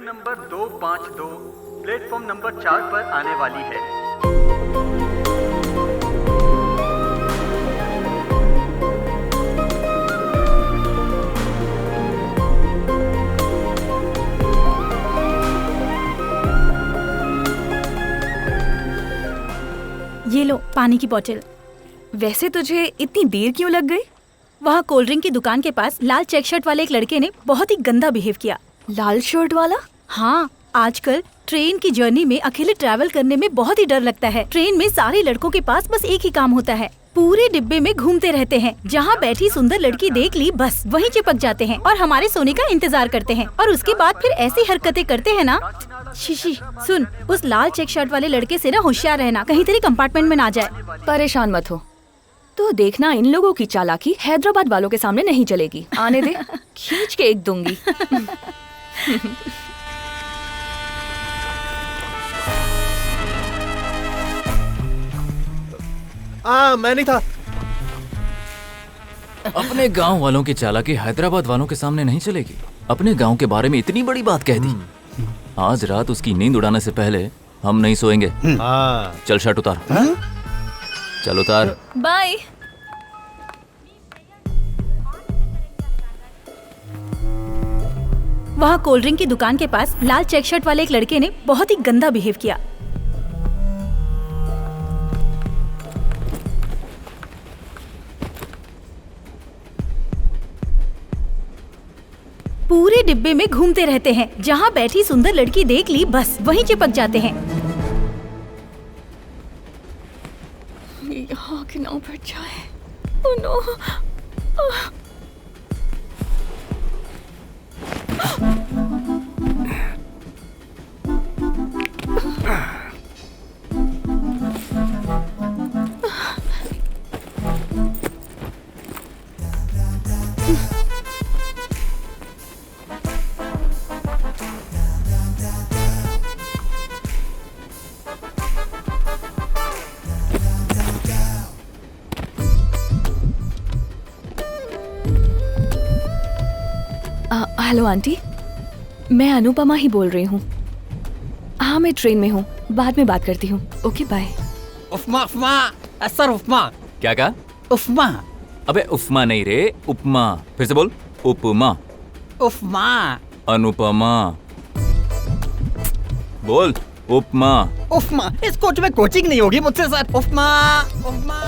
Number 252 platform number 4 पर आने वाली है। ये लो पानी की बोतल। वैसे तुझे इतनी देर क्यों लग गई? वहाँ कोल्ड ड्रिंक की दुकान के पास लाल चेक शर्ट वाले एक लड़के ने बहुत ही गंदा बिहेव किया। लाल शर्ट वाला? हाँ, आजकल ट्रेन की जर्नी में अकेले ट्रैवल करने में बहुत ही डर लगता है। ट्रेन में सारे लड़कों के पास बस एक ही काम होता है, पूरे डिब्बे में घूमते रहते हैं। जहाँ बैठी सुंदर लड़की देख ली बस वहीं चिपक जाते हैं और हमारे सोने का इंतजार करते हैं और उसके बाद फिर ऐसी हरकतें करते हैं ना। शीशी सुन, उस लाल चेक शर्ट वाले लड़के से ना होशियार रहना, कहीं तेरे कंपार्टमेंट में ना जाए। परेशान मत हो, तो देखना इन लोगों की चालाकी हैदराबाद वालों के सामने नहीं चलेगी। आने दे, खींच के एक दूंगी। मैं नहीं था। अपने गांव वालों की चालाकी हैदराबाद वालों के सामने नहीं चलेगी। अपने गांव के बारे में इतनी बड़ी बात कह दी। आज रात उसकी नींद उड़ाने से पहले हम नहीं सोएंगे। चल शर्ट उतार। चल उतार। बाय। वहाँ कोल्ड ड्रिंक की दुकान के पास लाल चेक शर्ट वाले एक लड़के ने बहुत ही गंदा बिहेव किया। पूरे डिब्बे में घूमते रहते हैं। जहाँ बैठी सुंदर लड़की देख ली बस वहीं चिपक जाते हैं। यहाँ की नाव पर जाए। Oh no. हेलो आंटी, मैं अनुपमा ही बोल रही हूँ। हाँ, मैं ट्रेन में हूँ, बाद में बात करती हूँ। Okay bye. Upma upma sir, upma. क्या कहा? उपमा। अबे उपमा नहीं रे, उपमा। फिर से बोल। उपमा। उपमा। अनुपमा। बोल उपमा। उपमा। इस कोच में कोचिंग नहीं होगी मुझसे sir. Upma upma.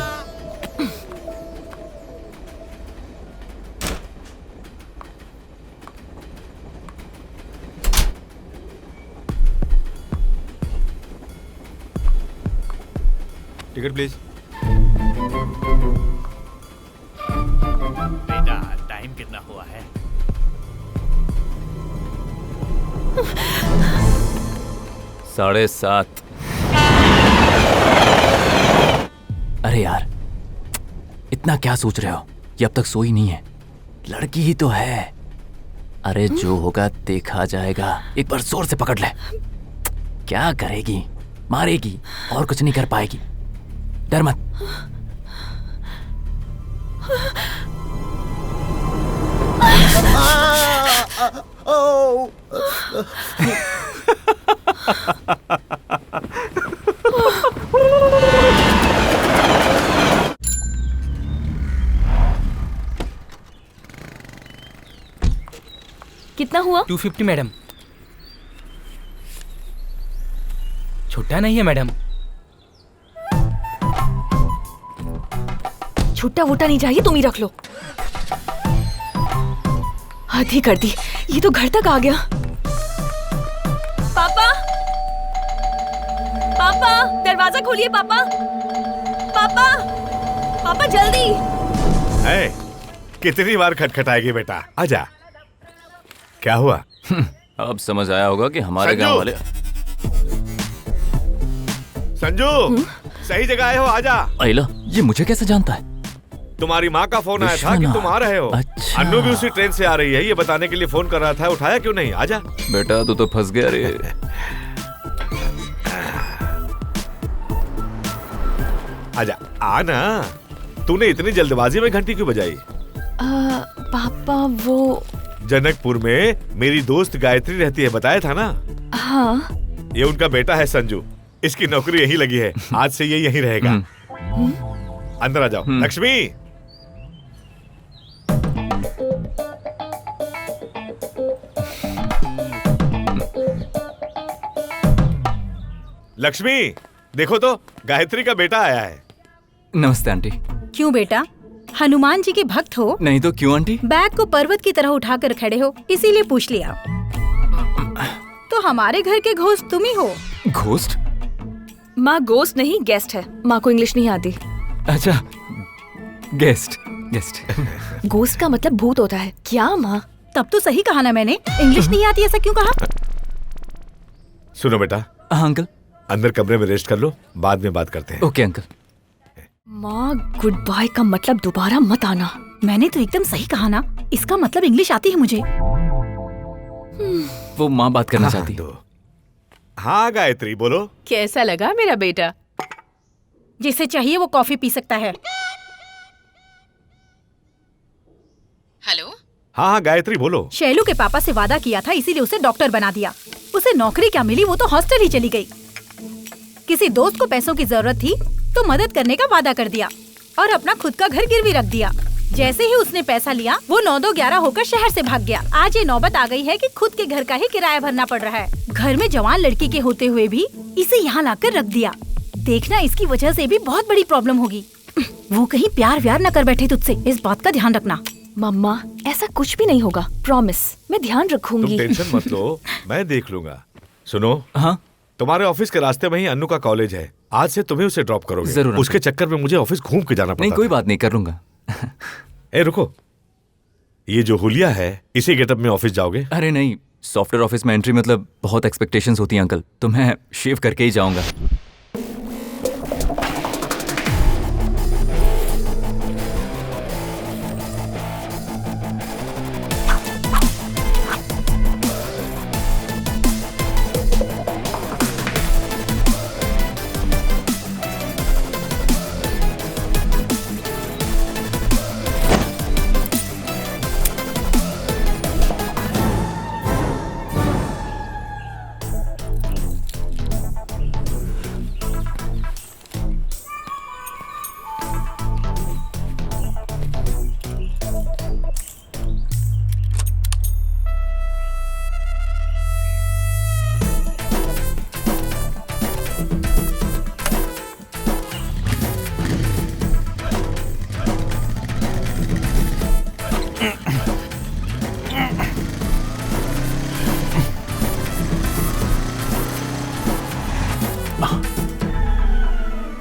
Ticket please. बेटा, टाइम कितना हुआ है? 7:30। अरे यार, इतना क्या सोच रहे हो? ये अब तक सोई नहीं है। लड़की ही तो है। अरे जो होगा देखा जाएगा। एक बार जोर से पकड़ ले। क्या करेगी? मारेगी और कुछ नहीं कर पाएगी। डर मत। कितना हुआ? 250 मैडम। छोटा नहीं है मैडम। छुट्टा वुट्टा नहीं चाहिए, तुम ही रख लो। हद ही कर दी, ये तो घर तक आ गया। पापा, पापा दरवाजा खोलिए। पापा, पापा, पापा जल्दी। कितनी बार खटखटाएगी बेटा? आजा। क्या हुआ? अब समझ आया होगा कि हमारे गांव वाले। संजू, सही जगह आए हो, आजा। अयला, ये मुझे कैसे जानता है? तुम्हारी माँ का फोन आया था कि तुम आ रहे हो। अच्छा। अन्नू भी उसी ट्रेन से आ रही है, ये बताने के लिए फोन कर रहा था। उठाया क्यों नहीं? आजा। बेटा तू तो फंस गया रे। आजा, आना। तूने इतनी जल्दबाजी में घंटी क्यों बजाई? पापा वो जनकपुर में मेरी दोस्त गायत्री रहती है, बताया था ना। हाँ। ये उनका बेटा है संजू, इसकी नौकरी यहीं लगी है, आज से ये यहीं रहेगा। अंदर आ जाओ। लक्ष्मी, लक्ष्मी देखो तो, गायत्री का बेटा आया है। नमस्ते आंटी। क्यों बेटा, हनुमान जी के भक्त हो? नहीं तो क्यों आंटी? बैग को पर्वत की तरह उठाकर खड़े हो, इसीलिए पूछ लिया। तो हमारे घर के घोस्ट तुम ही हो। घोस्ट? माँ घोस्ट नहीं, गेस्ट है। माँ को इंग्लिश नहीं आती। अच्छा, गेस्ट। गेस्ट। घोस्ट का मतलब भूत होता है क्या माँ? तब तो सही कहा ना मैंने, इंग्लिश नहीं आती ऐसा क्यों कहा? सुनो बेटा, हाँ अंकल। अंदर कमरे में रेस्ट कर लो, बाद में बात करते हैं। Okay uncle. माँ गुड बाय का मतलब दोबारा मत आना। मैंने तो एकदम सही कहा ना, इसका मतलब इंग्लिश आती है मुझे। वो माँ बात करना चाहती है। हाँ गायत्री बोलो। कैसा लगा मेरा बेटा? जिसे चाहिए वो कॉफी पी सकता है। हेलो, हाँ गायत्री बोलो। शैलू के पापा से वादा किया था, इसीलिए उसे डॉक्टर बना दिया। उसे नौकरी क्या मिली, वो तो हॉस्टल ही चली गई। किसी दोस्त को पैसों की जरूरत थी तो मदद करने का वादा कर दिया और अपना खुद का घर गिरवी रख दिया। जैसे ही उसने पैसा लिया, वो 9-2-11 होकर शहर से भाग गया। आज ये नौबत आ गई है कि खुद के घर का ही किराया भरना पड़ रहा है। घर में जवान लड़की के होते हुए भी इसे यहाँ लाकर रख दिया। देखना, इसकी वजह से भी बहुत बड़ी प्रॉब्लम होगी। वो कहीं प्यार व्यार न कर बैठे तुझसे, इस बात का ध्यान रखना। मम्मा ऐसा कुछ भी नहीं होगा, प्रॉमिस। मैं ध्यान तुम रखूंगी। टेंशन मत लो, मैं देख लूंगा। सुनो, हाँ तुम्हारे ऑफिस के रास्ते में ही अन्नू का कॉलेज है, आज से तुम्हें उसे ड्रॉप करोगे। जरूर। उसके चक्कर में मुझे ऑफिस घूम के जाना पड़ता नहीं, कोई था। बात नहीं, कर लूंगा। ए रुको, ये जो हुलिया है, इसी गेटअप में ऑफिस जाओगे? अरे नहीं, सॉफ्टवेयर ऑफिस में एंट्री मतलब बहुत एक्सपेक्टेशंस होती हैं अंकल, तो मैं शेव करके ही जाऊंगा।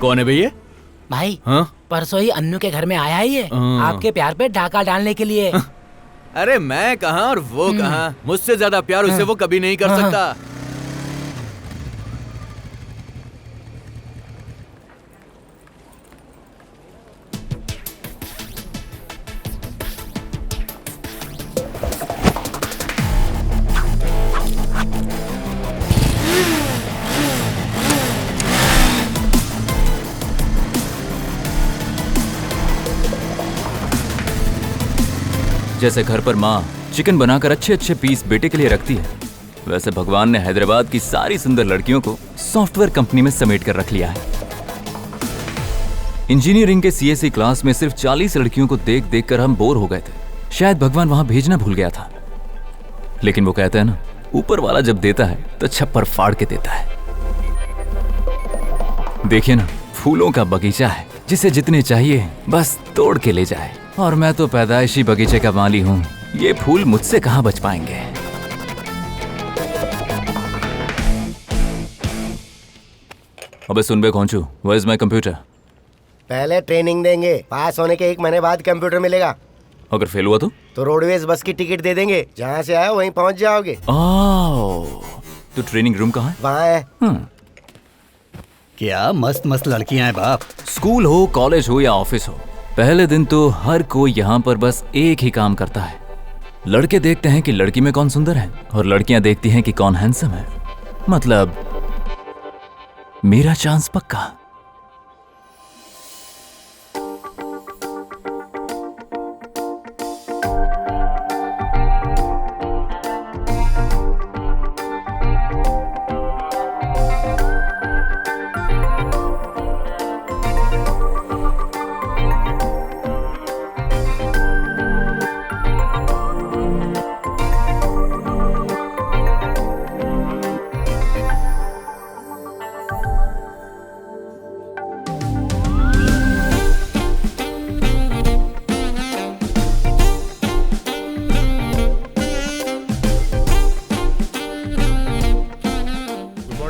कौन है भैया? भाई हाँ? परसों ही अन्नू के घर में आया ही है, आपके प्यार पे डाका डालने के लिए। अरे मैं कहाँ और वो कहाँ, मुझसे ज्यादा प्यार उसे वो कभी नहीं कर सकता। जैसे घर पर माँ चिकन बनाकर अच्छे अच्छे पीस बेटे के लिए रखती है, वैसे भगवान ने हैदराबाद की सारी सुंदर लड़कियों को सॉफ्टवेयर कंपनी में समेट कर रख लिया है। इंजीनियरिंग के सीएससी क्लास में सिर्फ 40 लड़कियों को देख देख कर हम बोर हो गए थे। शायद भगवान वहां भेजना भूल गया था, लेकिन वो कहता है ना, ऊपर वाला जब देता है तो छप्पर फाड़ के देता है। देखिए ना, फूलों का बगीचा है, जिसे जितने चाहिए बस तोड़ के ले जाए। और मैं तो पैदाइशी बगीचे का माली हूँ, ये फूल मुझसे कहाँ बच पाएंगे। अबे सुन बे कौंचू, वेयर इज माय कंप्यूटर? पहले ट्रेनिंग देंगे, पास होने के 1 महीने बाद कंप्यूटर मिलेगा। अगर फेल हुआ तो रोडवेज बस की टिकट दे देंगे, जहाँ से आए वहीं पहुँच जाओगे। तो ट्रेनिंग रूम कहाँ है? वहाँ है। क्या मस्त मस्त लड़कियां हैं बाप। स्कूल हो, कॉलेज हो या ऑफिस हो, पहले दिन तो हर कोई यहाँ पर बस एक ही काम करता है। लड़के देखते हैं कि लड़की में कौन सुंदर है, और लड़कियां देखती हैं कि कौन हैंडसम है। मतलब मेरा चांस पक्का।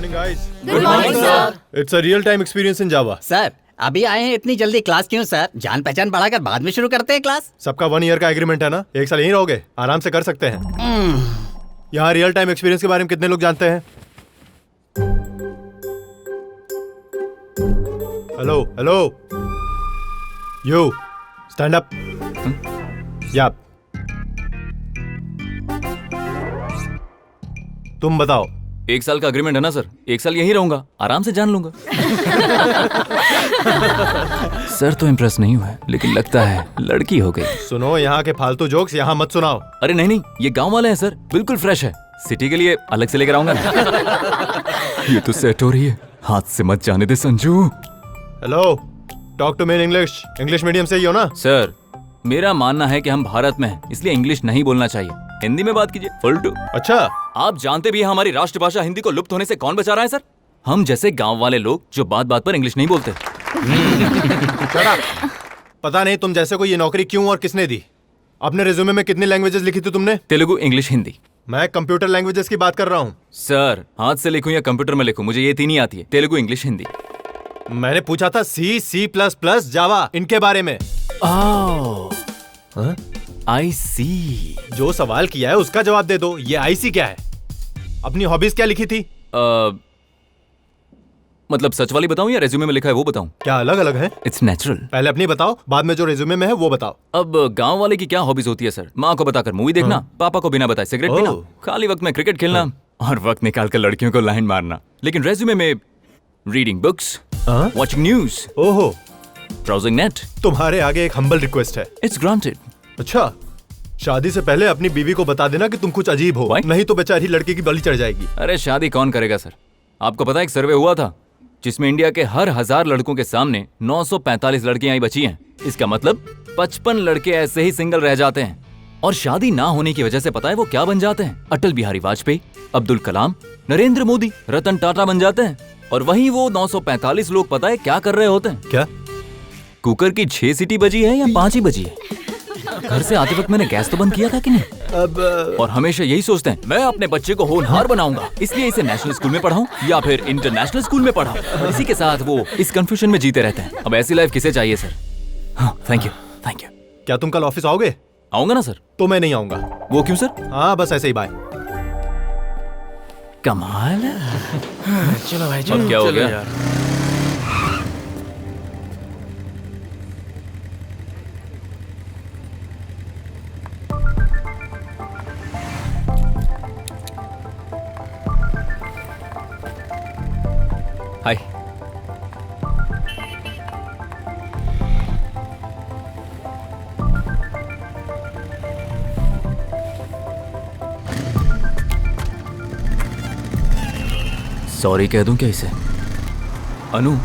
morning, guys. Good morning, sir. It's a real-time experience in Java. Sir अभी आए हैं, इतनी जल्दी क्लास क्यों सर? जान पहचान बढ़ाकर बाद में शुरू करते हैं क्लास। सबका 1 ईयर का एग्रीमेंट है ना, 1 साल यहीं रहोगे, आराम से कर सकते हैं। यहाँ रियल टाइम एक्सपीरियंस के बारे में कितने लोग जानते हैं? Hello hello, you stand up. या तुम बताओ। 1 साल का अग्रीमेंट है ना सर, 1 साल यहीं रहूंगा, आराम से जान लूंगा। सर तो इम्प्रेस नहीं हुआ, लेकिन लगता है लड़की हो गई। सुनो, यहाँ के फालतू जोक्स यहाँ मत सुनाओ। अरे नहीं नहीं, ये गांव वाले हैं सर, बिल्कुल फ्रेश है। सिटी के लिए अलग से लेकर आऊंगा ना। ये तो सेट हो रही है, हाथ से मत जाने दे Sanju. Hello, talk to me in English. English medium से ही हो ना? सर मेरा मानना है कि हम भारत में हैं, इसलिए इंग्लिश नहीं बोलना चाहिए, हिंदी में बात कीजिए। फुलटू। अच्छा, आप जानते भी हैं हमारी राष्ट्रभाषा हिंदी को लुप्त होने से कौन बचा रहा है सर? हम जैसे गांव वाले लोग जो बात बात पर इंग्लिश नहीं बोलते। पता नहीं तुम जैसे को ये नौकरी क्यों और किसने दी। अपने रिज्यूमे में कितनी लैंग्वेजेस लिखी थी तुमने? तेलुगु, इंग्लिश, हिंदी। मैं कंप्यूटर लैंग्वेजेस की बात कर रहा हूँ। सर हाथ से लिखूं या कंप्यूटर में लिखूं, मुझे ये तीन ही आती है, तेलुगु, इंग्लिश, हिंदी। मैंने पूछा था सी, C++, जावा, इनके बारे में। आई सी। जो सवाल किया है उसका जवाब दे दो। ये IC क्या है? अपनी हॉबीज क्या लिखी थी? मतलब सच वाली बताऊं या रेज्यूमे में लिखा है वो बताऊं? क्या अलग अलग है? It's natural. पहले अपनी बताओ, बाद में जो रेज्यूमे में है वो बताओ। अब गांव वाले की क्या हॉबीज होती है सर? माँ को बताकर मूवी देखना, पापा को बिना बताए सिगरेट पीना, खाली वक्त में क्रिकेट खेलना और वक्त निकालकर लड़कियों को लाइन मारना। लेकिन रेज्यूमे में रीडिंग बुक्स, वॉचिंग न्यूज, ओहो, ब्राउजिंग नेट। तुम्हारे आगे एक हम्बल रिक्वेस्ट है। It's granted. अच्छा, शादी से पहले अपनी बीवी को बता देना कि तुम कुछ अजीब हो। नहीं तो बेचारी लड़की की बलि चढ़ जाएगी। अरे शादी कौन करेगा सर? आपको पता है एक सर्वे हुआ था जिसमें इंडिया के हर 1000 लड़कों के सामने 945 लड़कियां ही बची हैं। इसका मतलब 55 लड़के ऐसे ही सिंगल रह जाते हैं। और शादी ना होने की वजह से पता है वो क्या बन जाते हैं? अटल बिहारी वाजपेयी, अब्दुल कलाम, नरेंद्र मोदी, रतन टाटा बन जाते हैं। और वहीं वो 945 लोग पता है क्या कर रहे होते हैं? क्या? कुकर की 6 सीटी बजी है या 5 ही बजी है? घर से आते वक्त मैंने गैस तो बंद किया था कि नहीं? अब और हमेशा यही सोचते हैं मैं अपने बच्चे को होनहार बनाऊंगा, इसलिए इसे नेशनल स्कूल में पढ़ाऊं या फिर इंटरनेशनल स्कूल में पढ़ाऊं। इसी के साथ वो इस कंफ्यूजन में जीते रहते हैं। अब ऐसी लाइफ किसे चाहिए सर? हाँ, थैंक यू, थैंक यू। क्या तुम कल ऑफिस आओगे? आऊंगा ना सर। तो मैं नहीं आऊंगा। वो क्यों सर? हाँ, बस ऐसे ही, बाय। कमाल है। चलो भाई, अब क्या हो गया? हाय। सॉरी कह दूं क्या इसे? अनु,